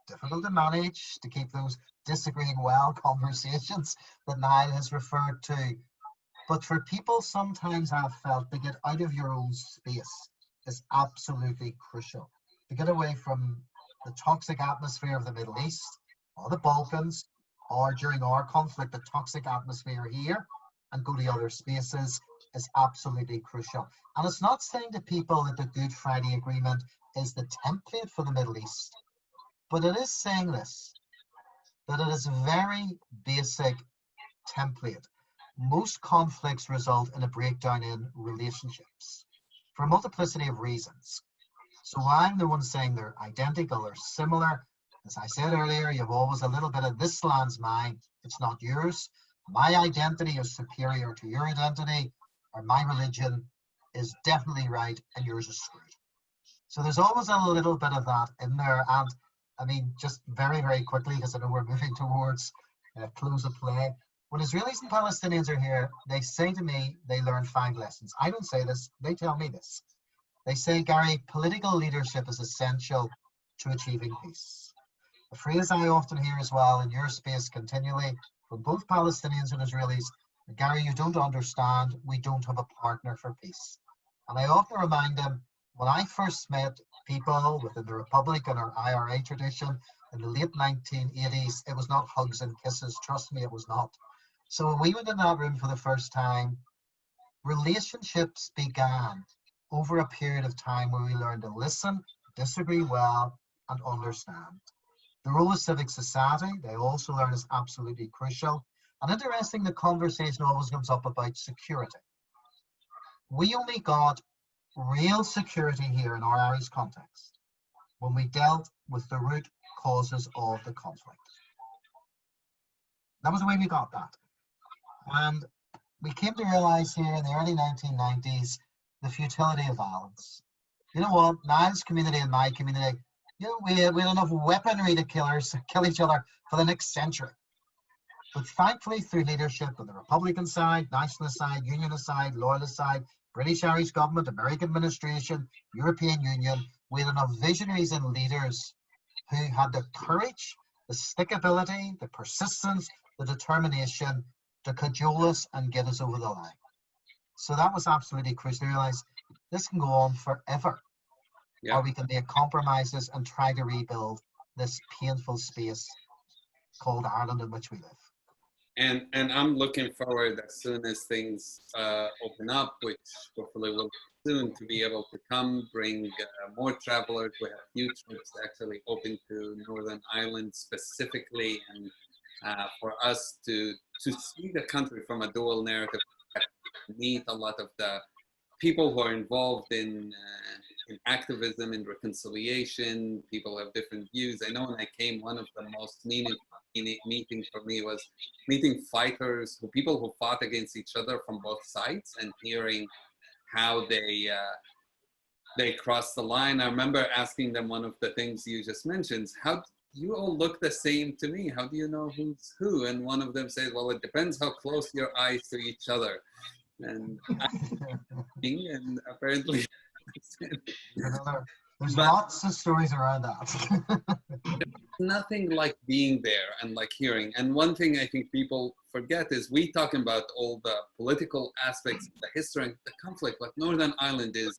difficult to manage, to keep those disagreeing well conversations that Niall has referred to. But for people sometimes I've felt to get out of your own space is absolutely crucial. To get away from the toxic atmosphere of the Middle East or the Balkans, or during our conflict, the toxic atmosphere here, and go to other spaces is absolutely crucial. And it's not saying to people that the Good Friday Agreement is the template for the Middle East, but it is saying this, that it is a very basic template. Most conflicts result in a breakdown in relationships for a multiplicity of reasons. So I'm the one saying they're identical or similar. As I said earlier, you have always a little bit of this land's mine, it's not yours. My identity is superior to your identity, or my religion is definitely right and yours is screwed. So there's always a little bit of that in there. And I mean, just very, very quickly, because I know we're moving towards close of play. When Israelis and Palestinians are here, they say to me they learned 5 lessons. I don't say this, they tell me this. They say, Gary, political leadership is essential to achieving peace. A phrase I often hear as well in your space continually from both Palestinians and Israelis, Gary, you don't understand, we don't have a partner for peace. And I often remind them, when I first met people within the Republic and our IRA tradition in the late 1980s, it was not hugs and kisses, trust me, it was not. So when we went in that room for the first time, relationships began over a period of time where we learned to listen, disagree well, and understand. The role of civic society, they also learn, is absolutely crucial. And interesting, the conversation always comes up about security. We only got real security here in our Irish context when we dealt with the root causes of the conflict. That was the way we got that. And we came to realize here in the early 1990s the futility of violence. You know what? Niall's community and my community, you know, we had enough weaponry to kill each other for the next century. But thankfully, through leadership on the Republican side, nationalist side, unionist side, loyalist side, British Irish government, American administration, European Union, we had enough visionaries and leaders who had the courage, the stickability, the persistence, the determination to cajole us and get us over the line. So that was absolutely crucial to realize this can go on forever. Yeah. Or we can make compromises and try to rebuild this painful space called Ireland in which we live. And I'm looking forward, as soon as things open up, which hopefully will soon, to be able to come, bring more travelers. We have few trips actually open to Northern Ireland specifically, and for us to see the country from a dual narrative, meet a lot of the people who are involved in activism and reconciliation. People have different views. I know when I came, one of the most meaningful meetings for me was meeting fighters, people who fought against each other from both sides, and hearing how they crossed the line. I remember asking them one of the things you just mentioned: how you all look the same to me. How do you know who's who? And one of them said, well, it depends how close your eyes to each other. And and apparently there's lots of stories around that. Nothing like being there and like hearing. And one thing I think people forget is we talking about all the political aspects, the history and the conflict, but Northern Ireland is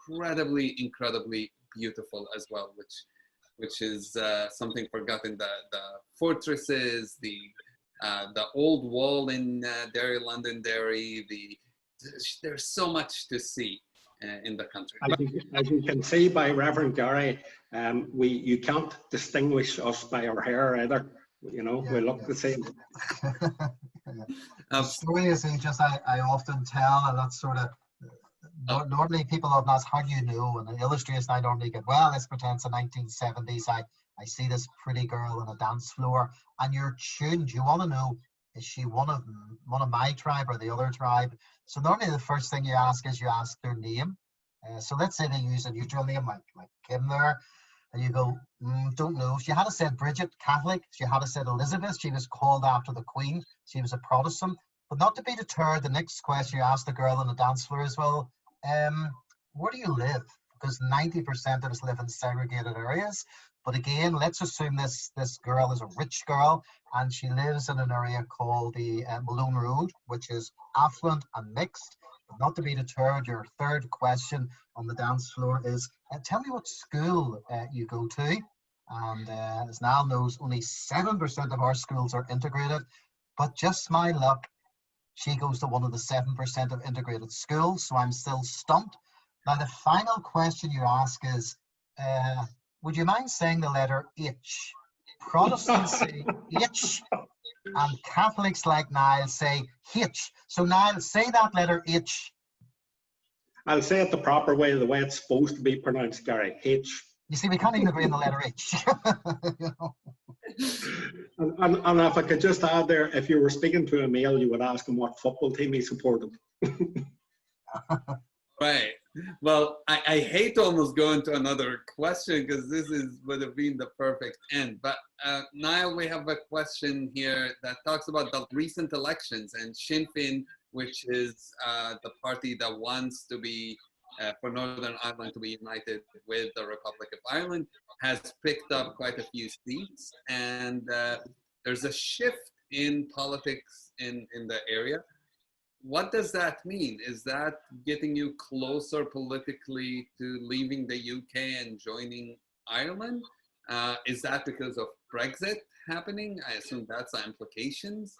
incredibly beautiful as well, which is something forgotten. The fortresses, the old wall in Derry, Londonderry, there's so much to see in the country. As you can see by Reverend Gary, you can't distinguish us by our hair either. You know, we look the same. The story is just I often tell, and that's sort of normally people often ask, how do you know? And the illustration I normally get, well, let's pretend it's the 1970s. I see this pretty girl on a dance floor, and you're tuned. You want to know, is she one of my tribe or the other tribe? So normally the first thing you ask is you ask their name. So let's say they use a neutral name like Kim there, and you go, don't know. She had said Bridget, Catholic. She had said Elizabeth. She was called after the Queen. She was a Protestant. But not to be deterred, the next question you ask the girl on the dance floor is, well, where do you live? Because 90% of us live in segregated areas. But again, let's assume this girl is a rich girl and she lives in an area called the Malone Road, which is affluent and mixed. But not to be deterred, your third question on the dance floor is, tell me what school you go to. And as Niall knows, only 7% of our schools are integrated. But just my luck, she goes to one of the 7% of integrated schools, so I'm still stumped. Now, the final question you ask is, would you mind saying the letter H? Protestants say H, and Catholics like Niall say H. So Niall, say that letter H. I'll say it the proper way, the way it's supposed to be pronounced, Gary. H. You see, we can't even agree on the letter H. You know? And if I could just add there, if you were speaking to a male, you would ask him what football team he supported. Right. Well, I hate to almost go into another question because this would have been the perfect end. But Niall, we have a question here that talks about the recent elections, and Sinn Féin, which is the party that wants to be for Northern Ireland to be united with the Republic of Ireland, has picked up quite a few seats, and there's a shift in politics in the area. What does that mean? Is that getting you closer politically to leaving the UK and joining Ireland? Is that because of Brexit happening? I assume that's the implications.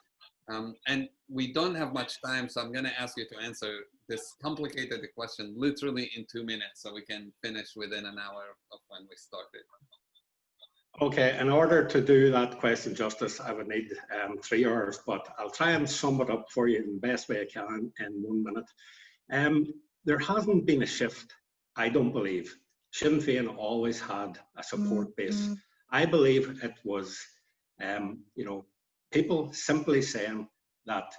And we don't have much time, so I'm going to ask you to answer this complicated question literally in 2 minutes so we can finish within an hour of when we started. Okay, in order to do that question justice, I would need 3 hours, but I'll try and sum it up for you in the best way I can in 1 minute. There hasn't been a shift, I don't believe. Sinn Féin always had a support base. I believe it was, people simply saying that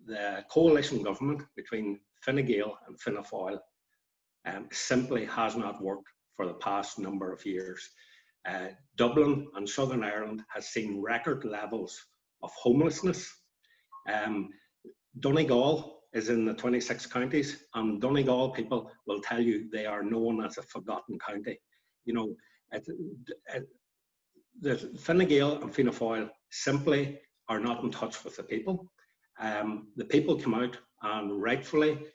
the coalition government between Fine Gael and Fianna Fáil simply has not worked for the past number of years. Dublin and Southern Ireland has seen record levels of homelessness. Donegal is in the 26 counties, and Donegal people will tell you they are known as a forgotten county. You know, the Fine Gael and Fianna Fáil simply are not in touch with the people. The people came out and rightfully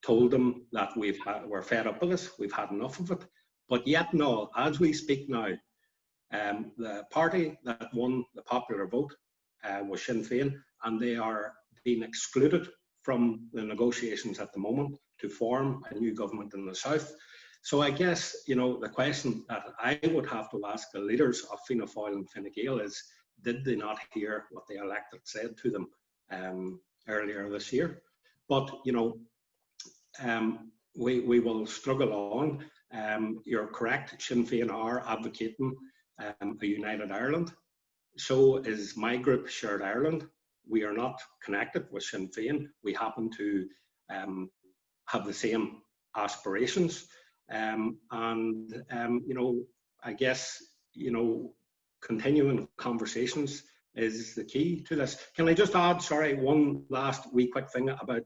told them that we're fed up with this, we've had enough of it. But yet no, as we speak now, the party that won the popular vote was Sinn Féin, and they are being excluded from the negotiations at the moment to form a new government in the south. So I guess, you know, the question that I would have to ask the leaders of Fianna Fáil and Fine Gael is, did they not hear what the electorate said to them earlier this year? But, you know, we will struggle on. You're correct, Sinn Féin are advocating a united Ireland. So is my group, Shared Ireland. We are not connected with Sinn Féin. We happen to have the same aspirations. You know, I guess, you know, continuing conversations is the key to this. Can I just add, sorry, one last wee quick thing about,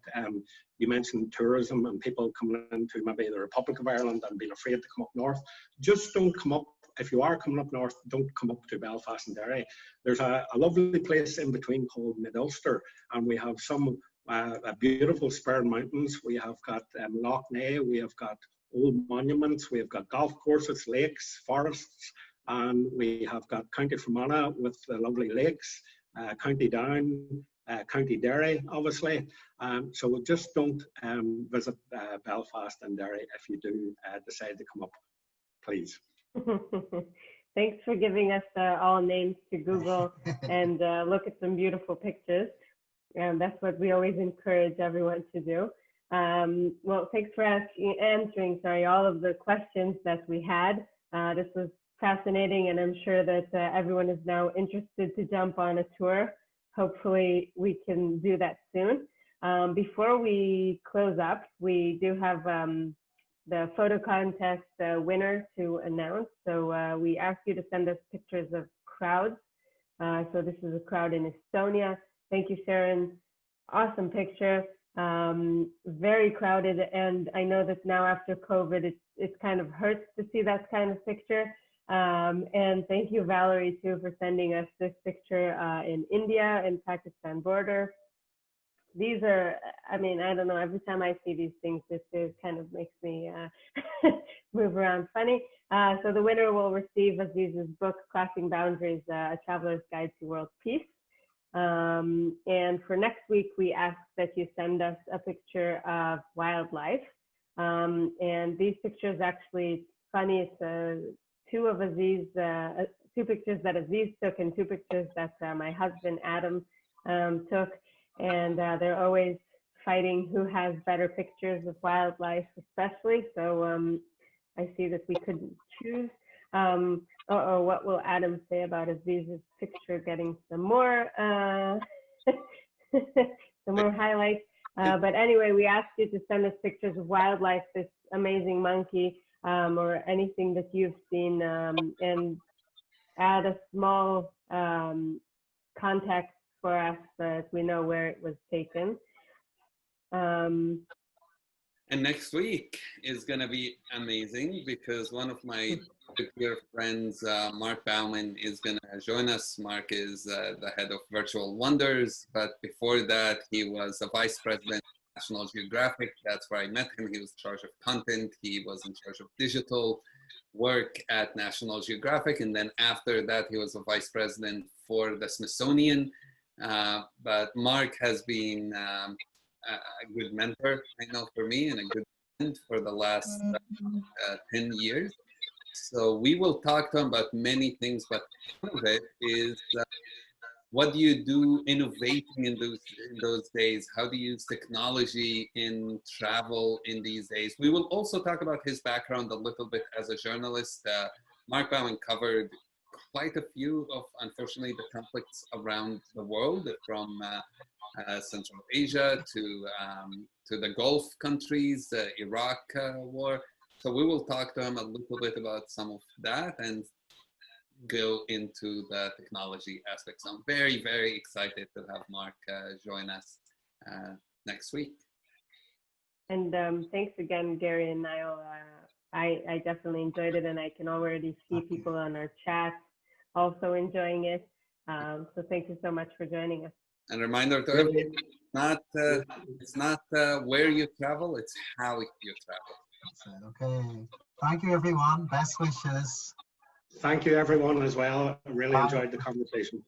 you mentioned tourism and people coming into maybe the Republic of Ireland and being afraid to come up north. Just don't come up, if you are coming up north, don't come up to Belfast and Derry. There's a lovely place in between called Mid-Ulster, and we have some beautiful spur mountains. We have got Lough Neagh, we have got old monuments, we have got golf courses, lakes, forests, and we have got County Fermanagh with the lovely lakes, County Down, County Derry, obviously. So just don't visit Belfast and Derry if you do decide to come up, please. Thanks for giving us all names to Google and look at some beautiful pictures. And that's what we always encourage everyone to do. Well, thanks for answering all of the questions that we had. This was fascinating, and I'm sure that everyone is now interested to jump on a tour. Hopefully we can do that soon. Before we close up, we do have the photo contest winner to announce. So we ask you to send us pictures of crowds. So this is a crowd in Estonia. Thank you, Sharon. Awesome picture. Very crowded, and I know that now after COVID, it kind of hurts to see that kind of picture. And thank you, Valerie, too, for sending us this picture in India and Pakistan border. These are, I mean, I don't know, every time I see these things, this kind of makes me move around funny. So the winner will receive Aziz's book, Crossing Boundaries, A Traveler's Guide to World Peace. And for next week, we ask that you send us a picture of wildlife. And these pictures, actually, funny, it's two pictures that Aziz took and two pictures that my husband, Adam, took. And they're always fighting who has better pictures of wildlife, especially. So I see that we couldn't choose. What will Adam say about Aziz's picture getting some more some more highlights? But anyway, we asked you to send us pictures of wildlife, this amazing monkey, or anything that you've seen, and add a small context for us so that we know where it was taken. And next week is going to be amazing because one of my dear friends, Mark Bauman, is going to join us. Mark is the head of Virtual Wonders, but before that, he was a vice president of National Geographic. That's where I met him. He was in charge of content. He was in charge of digital work at National Geographic. And then after that, he was a vice president for the Smithsonian. But Mark has been a good mentor, I know, for me, and a good friend for the last 10 years. So we will talk to him about many things, but one of it is what do you do innovating in those days? How do you use technology in travel in these days? We will also talk about his background a little bit as a journalist. Mark Bauman covered quite a few of, unfortunately, the conflicts around the world, from Central Asia to the Gulf countries, the Iraq war. So we will talk to him a little bit about some of that. And go into the technology aspects. I'm very, very excited to have Mark join us next week. And thanks again, Gary and Niall. I definitely enjoyed it, and I can already see people on our chat also enjoying it. So thank you so much for joining us. And a reminder to everyone, it's not where you travel, it's how you travel. Okay. Thank you, everyone. Best wishes. Thank you, everyone, as well. I really Bye. enjoyed the conversation.